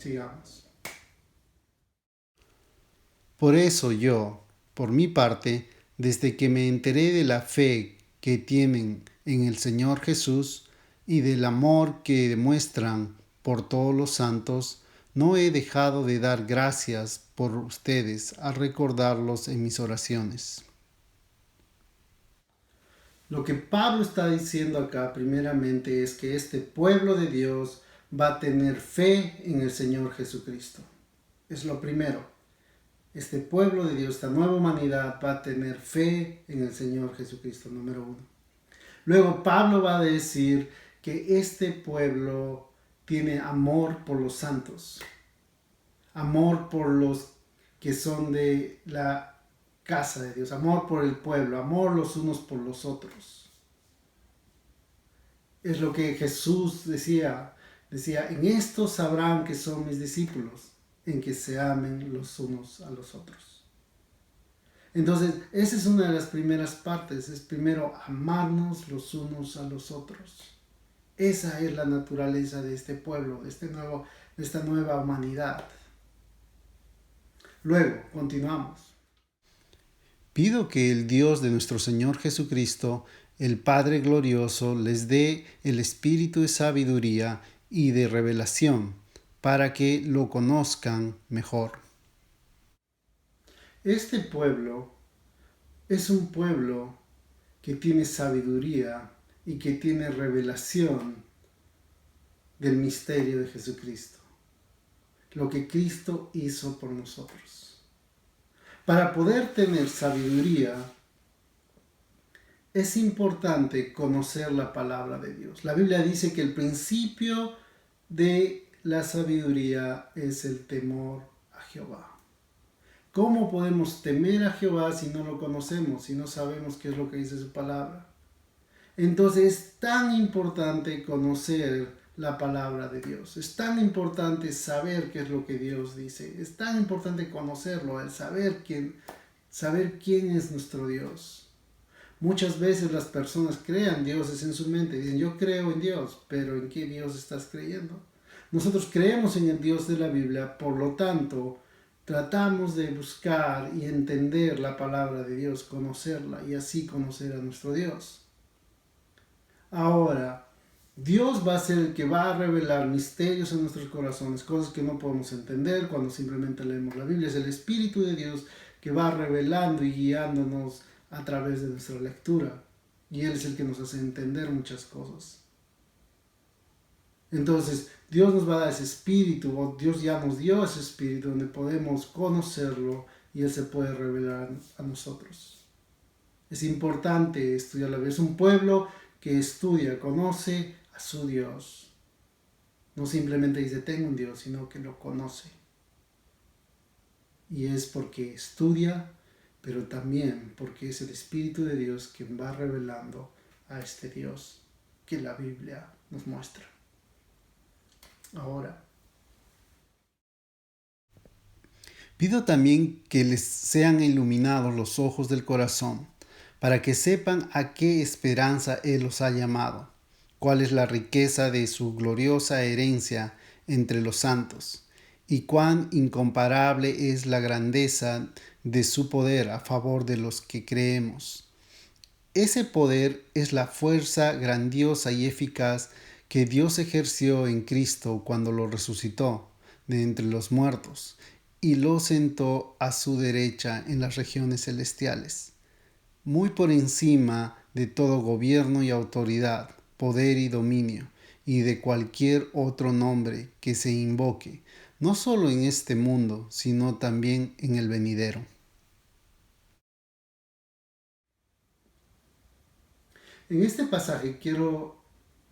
Sigamos. Por eso yo, por mi parte, desde que me enteré de la fe que tienen en el Señor Jesús y del amor que demuestran por todos los santos, no he dejado de dar gracias por ustedes al recordarlos en mis oraciones. Lo que Pablo está diciendo acá primeramente es que este pueblo de Dios va a tener fe en el Señor Jesucristo. Es lo primero. Este pueblo de Dios, esta nueva humanidad va a tener fe en el Señor Jesucristo, número uno. Luego Pablo va a decir que este pueblo tiene amor por los santos, amor por los que son de la casa de Dios, amor por el pueblo, amor los unos por los otros. Es lo que Jesús decía, en esto sabrán que son mis discípulos, en que se amen los unos a los otros. Entonces, esa es una de las primeras partes, es primero amarnos los unos a los otros. Esa es la naturaleza de este pueblo, de esta nueva humanidad. Luego, continuamos. Pido que el Dios de nuestro Señor Jesucristo, el Padre glorioso, les dé el espíritu de sabiduría y de revelación, para que lo conozcan mejor. Este pueblo es un pueblo que tiene sabiduría y que tiene revelación del misterio de Jesucristo, lo que Cristo hizo por nosotros. Para poder tener sabiduría, es importante conocer la palabra de Dios. La Biblia dice que el principio de la sabiduría es el temor a Jehová. ¿Cómo podemos temer a Jehová si no lo conocemos, si no sabemos qué es lo que dice su palabra? Entonces es tan importante conocer la palabra de Dios. Es tan importante saber qué es lo que Dios dice. Es tan importante conocerlo, el saber quién es nuestro Dios. Muchas veces las personas crean dioses en su mente. Dicen, yo creo en Dios, pero ¿en qué Dios estás creyendo? Nosotros creemos en el Dios de la Biblia, por lo tanto, tratamos de buscar y entender la palabra de Dios, conocerla y así conocer a nuestro Dios. Ahora, Dios va a ser el que va a revelar misterios en nuestros corazones, cosas que no podemos entender cuando simplemente leemos la Biblia. Es el Espíritu de Dios que va revelando y guiándonos a través de nuestra lectura. Y Él es el que nos hace entender muchas cosas. Entonces, Dios nos va a dar ese espíritu, o Dios ya nos dio ese espíritu donde podemos conocerlo y Él se puede revelar a nosotros. Es importante estudiar la Biblia. Es un pueblo que estudia, conoce a su Dios. No simplemente dice tengo un Dios, sino que lo conoce. Y es porque estudia, pero también porque es el Espíritu de Dios quien va revelando a este Dios que la Biblia nos muestra. Ahora, Pido también que les sean iluminados los ojos del corazón, para que sepan a qué esperanza Él los ha llamado, cuál es la riqueza de su gloriosa herencia entre los santos, y cuán incomparable es la grandeza de su poder a favor de los que creemos. Ese poder es la fuerza grandiosa y eficaz que Dios ejerció en Cristo cuando lo resucitó de entre los muertos y lo sentó a su derecha en las regiones celestiales, muy por encima de todo gobierno y autoridad, poder y dominio, y de cualquier otro nombre que se invoque, no solo en este mundo, sino también en el venidero. en este pasaje quiero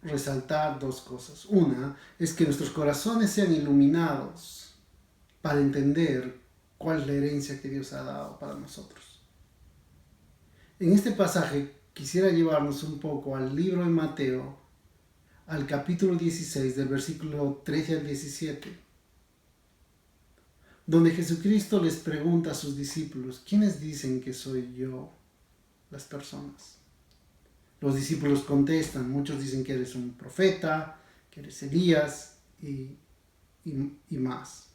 resaltar dos cosas. Una es que nuestros corazones sean iluminados para entender cuál es la herencia que Dios ha dado para nosotros. En este pasaje quisiera llevarnos un poco al libro de Mateo, al capítulo 16, del versículo 13 al 17, donde Jesucristo les pregunta a sus discípulos, ¿quiénes dicen que soy yo las personas? Los discípulos contestan, muchos dicen que eres un profeta, que eres Elías, y y más.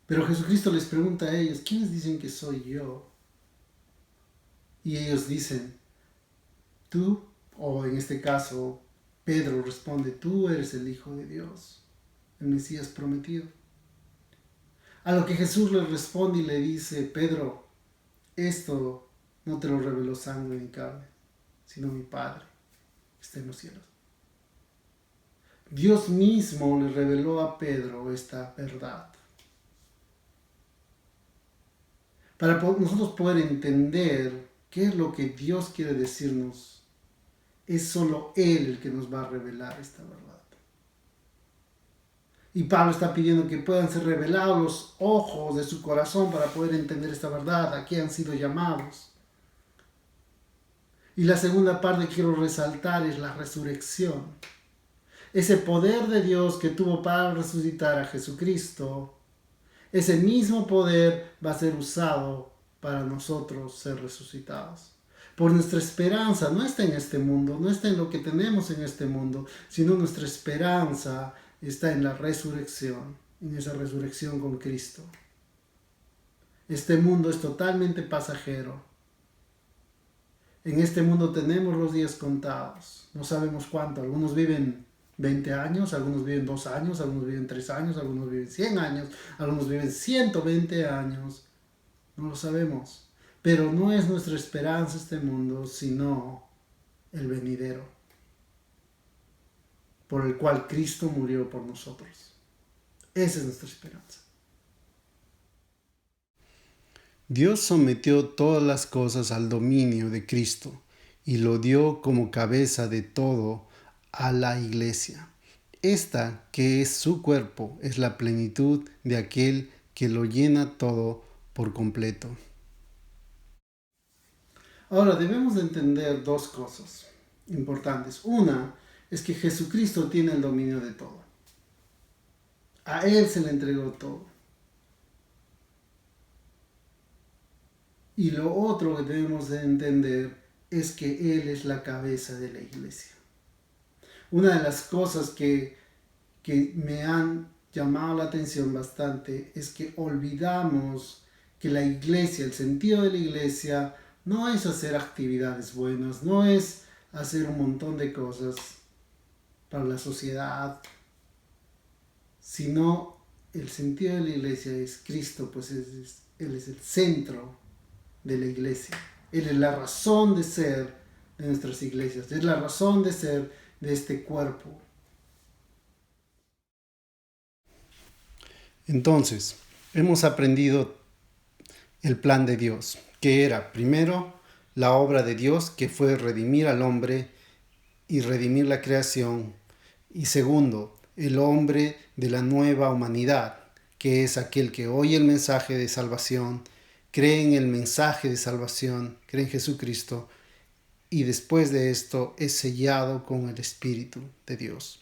Pero Jesucristo les pregunta a ellos, ¿quiénes dicen que soy yo? Y ellos dicen, tú, o en este caso, Pedro responde, tú eres el Hijo de Dios, el Mesías prometido. A lo que Jesús le responde y le dice, Pedro, esto no te lo reveló sangre ni carne, sino mi Padre que está en los cielos. Dios mismo le reveló a Pedro esta verdad. Para nosotros poder entender qué es lo que Dios quiere decirnos, es solo Él el que nos va a revelar esta verdad. Y Pablo está pidiendo que puedan ser revelados los ojos de su corazón para poder entender esta verdad, a qué han sido llamados. Y la segunda parte que quiero resaltar es la resurrección. Ese poder de Dios que tuvo para resucitar a Jesucristo, ese mismo poder va a ser usado para nosotros ser resucitados. Por nuestra esperanza no está en este mundo, no está en lo que tenemos en este mundo, sino nuestra esperanza está en la resurrección, en esa resurrección con Cristo. Este mundo es totalmente pasajero. En este mundo tenemos los días contados, no sabemos cuánto, algunos viven 20 años, algunos viven 2 años, algunos viven 3 años, algunos viven 100 años, algunos viven 120 años, no lo sabemos. Pero no es nuestra esperanza este mundo, sino el venidero, por el cual Cristo murió por nosotros. Esa es nuestra esperanza. Dios sometió todas las cosas al dominio de Cristo y lo dio como cabeza de todo a la iglesia. Esta, que es su cuerpo, es la plenitud de aquel que lo llena todo por completo. Ahora debemos de entender dos cosas importantes. Una es que Jesucristo tiene el dominio de todo. A Él se le entregó todo. Y lo otro que debemos de entender es que Él es la cabeza de la iglesia. Una de las cosas que me han llamado la atención bastante es que olvidamos que la iglesia, el sentido de la iglesia, no es hacer actividades buenas, no es hacer un montón de cosas para la sociedad, sino el sentido de la iglesia es Cristo, pues Él es el centro de la iglesia. Él es la razón de ser de nuestras iglesias, es la razón de ser de este cuerpo. Entonces, hemos aprendido el plan de Dios, que era primero la obra de Dios, que fue redimir al hombre y redimir la creación, y segundo, el hombre de la nueva humanidad, que es aquel que oye el mensaje de salvación, cree en el mensaje de salvación, cree en Jesucristo, y después de esto es sellado con el Espíritu de Dios.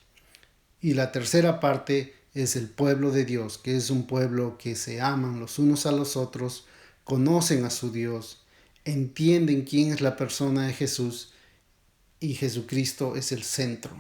Y la tercera parte es el pueblo de Dios, que es un pueblo que se aman los unos a los otros, conocen a su Dios, entienden quién es la persona de Jesús, y Jesucristo es el centro.